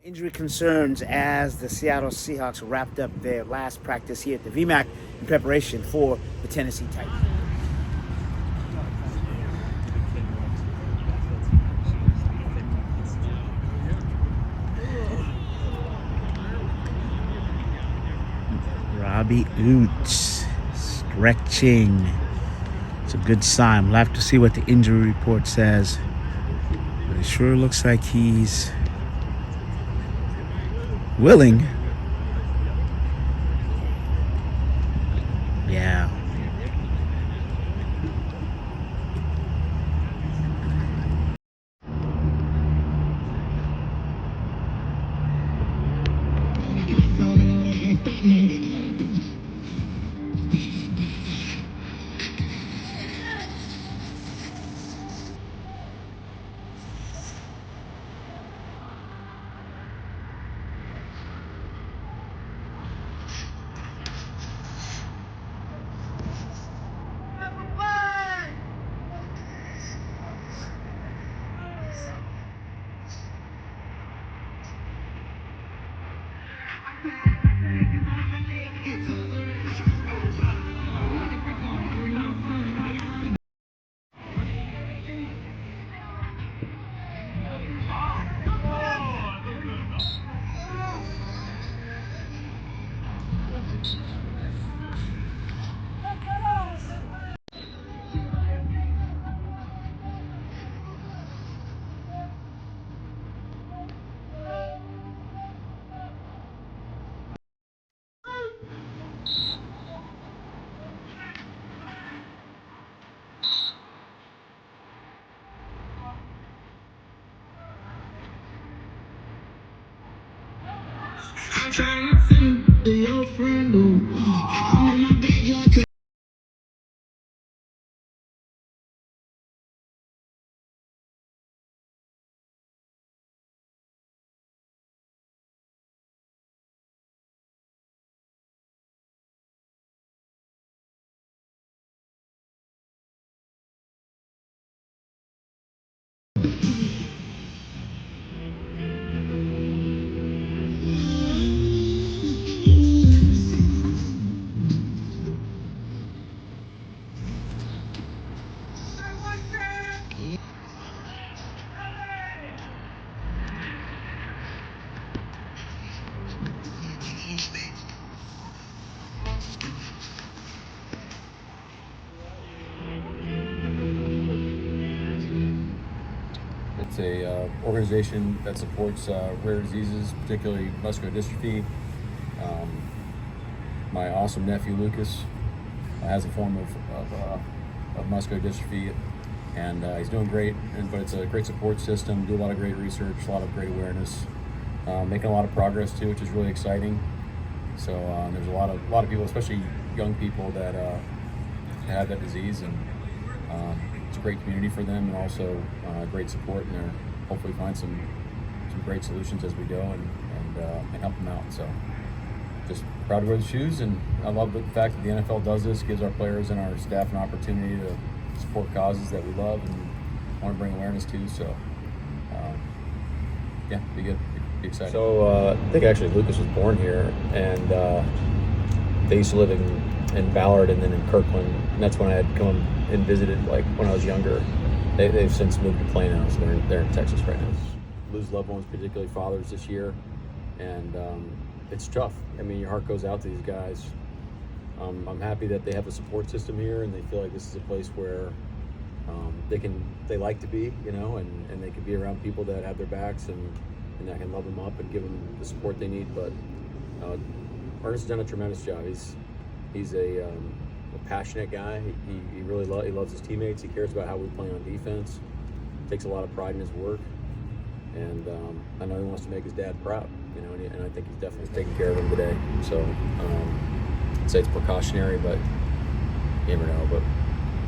Injury concerns as the Seattle Seahawks wrapped up their last practice here at the VMAC in preparation for the Tennessee Titans. Robbie Oots stretching. It's a good sign. We'll have to see what the injury report says. But it sure looks like he's willing. Yeah. It's a organization that supports rare diseases, particularly muscular dystrophy. My awesome nephew Lucas has a form of muscular dystrophy, and he's doing great. But it's a great support system. Do a lot of great research, a lot of great awareness, making a lot of progress too, which is really exciting. So there's a lot of people, especially young people, that have that disease, and it's a great community for them, and also great support, and they're hopefully find some great solutions as we go and help them out. So just proud to wear the shoes, and I love the fact that the NFL does this, gives our players and our staff an opportunity to support causes that we love and want to bring awareness to. So yeah, be good, be excited. So I think actually Lucas was born here, and they used to live in Ballard and then in Kirkland, and that's when I had come and visited, like when I was younger. They've since moved to Plano, so they're in Texas right now. Lose loved ones, particularly fathers, this year, and it's tough. I mean, your heart goes out to these guys. I'm happy that they have a support system here, and they feel like this is a place where they like to be, you know, and they can be around people that have their backs and that can love them up and give them the support they need. But Ernest has done a tremendous job. He's a passionate guy. He really loves his teammates. He cares about how we play on defense. Takes a lot of pride in his work, and I know he wants to make his dad proud. You know, and I think he's definitely taking care of him today. So I'd say it's precautionary, but you never know. But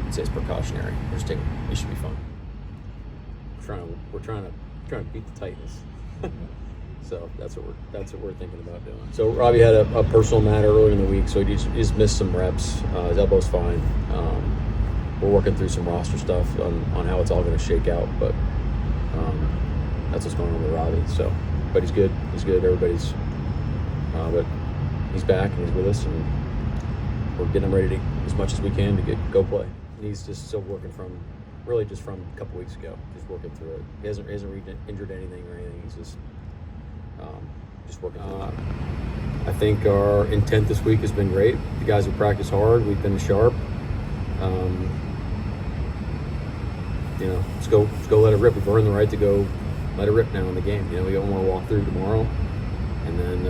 I'd say it's precautionary. It should be fun. We're trying to beat the Titans. So that's what we're thinking about doing. So Robbie had a personal matter earlier in the week, so he just missed some reps. His elbow's fine. We're working through some roster stuff on how it's all going to shake out, but that's what's going on with Robbie. So, but he's good. He's good. Everybody's, but he's back and he's with us, and we're getting him ready to as much as we can to go play. He's just still working from a couple weeks ago, just working through it. He hasn't injured anything or anything. He's just working through it. I think our intent this week has been great. The guys have practiced hard. We've been sharp. Let's go let it rip. We've earned the right to go let it rip now in the game. We got one more walkthrough tomorrow, and then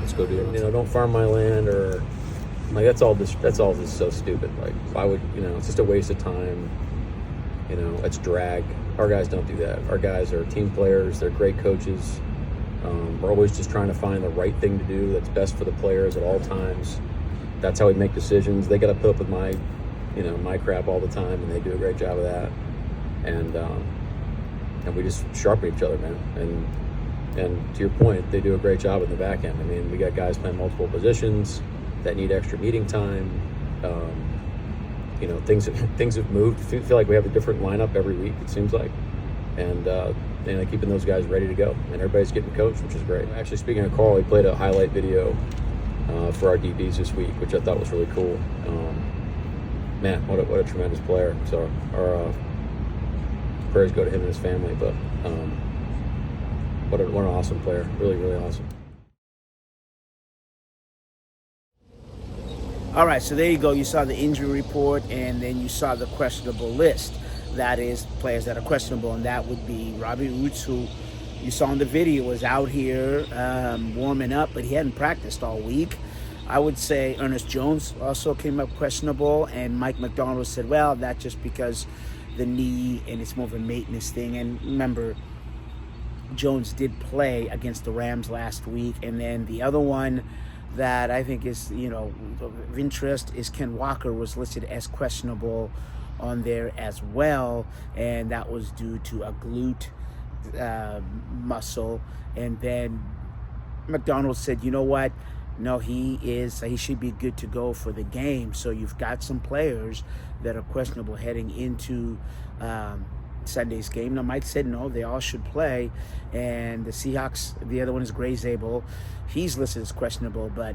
let's go do it. Don't farm my land, or like that's all just so stupid. Like, why would it's just a waste of time. It's drag. Our guys don't do that. Our guys are team players. They're great coaches. We're always just trying to find the right thing to do that's best for the players at all times. That's how we make decisions. They got to put up with my crap all the time, and they do a great job of that. And we just sharpen each other, man. And to your point, they do a great job in the back end. I mean, we got guys playing multiple positions that need extra meeting time. Things have moved. I feel like we have a different lineup every week, it seems like. And keeping those guys ready to go. And everybody's getting coached, which is great. Actually, speaking of Carl, he played a highlight video for our DBs this week, which I thought was really cool. Man, what a tremendous player. So our prayers go to him and his family. But what an awesome player. Really, really awesome. All right, so there you go. You saw the injury report, and then you saw the questionable list. That is players that are questionable, and that would be Robbie Roots, who you saw in the video was out here warming up, but he hadn't practiced all week. I would say Ernest Jones also came up questionable, and Mike McDonald said, well, that's just because the knee, and it's more of a maintenance thing. And remember, Jones did play against the Rams last week. And then the other one that I think is, of interest is Ken Walker was listed as questionable on there as well, and that was due to a glute muscle. And then McDonald said, you know what? No, he should be good to go for the game. So you've got some players that are questionable heading into Sunday's game. Now, Mike said no, they all should play. And the Seahawks, the other one is Gray Zabel. He's listed as questionable, but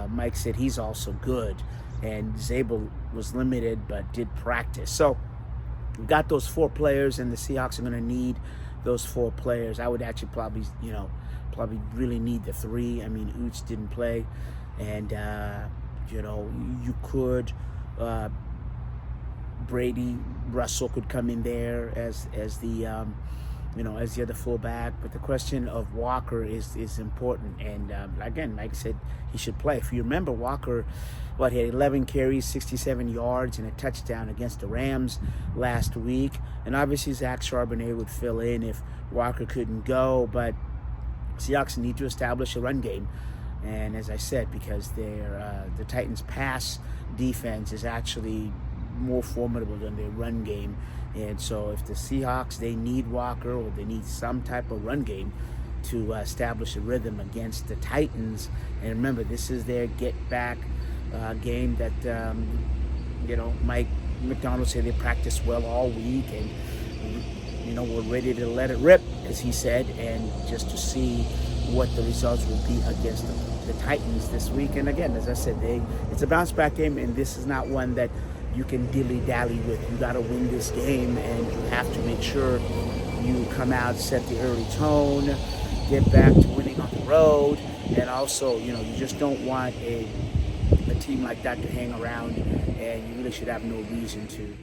Mike said he's also good. And Zabel was limited but did practice. So we've got those 4 players, and the Seahawks are going to need those 4 players. I would actually probably really need the 3. I mean, Oots didn't play, and you could Brady Russell could come in there as the as the other fullback. But the question of Walker is important, and again, Mike said he should play. If you remember, Walker, he had 11 carries, 67 yards, and a touchdown against the Rams last week. And obviously, Zach Charbonnet would fill in if Walker couldn't go, but Seahawks need to establish a run game. And as I said, because the Titans' pass defense is actually more formidable than their run game. And so if the Seahawks, they need Walker, or they need some type of run game to establish a rhythm against the Titans. And remember, this is their get-back game that, Mike McDonald said they practiced well all week, and, we're ready to let it rip, as he said, and just to see what the results will be against the Titans this week. And again, as I said, it's a bounce-back game, and this is not one that you can dilly-dally with. You got to win this game, and you have to make sure you come out, set the early tone, get back to winning on the road, and also, you just don't want a team like that to hang around, and you really should have no reason to.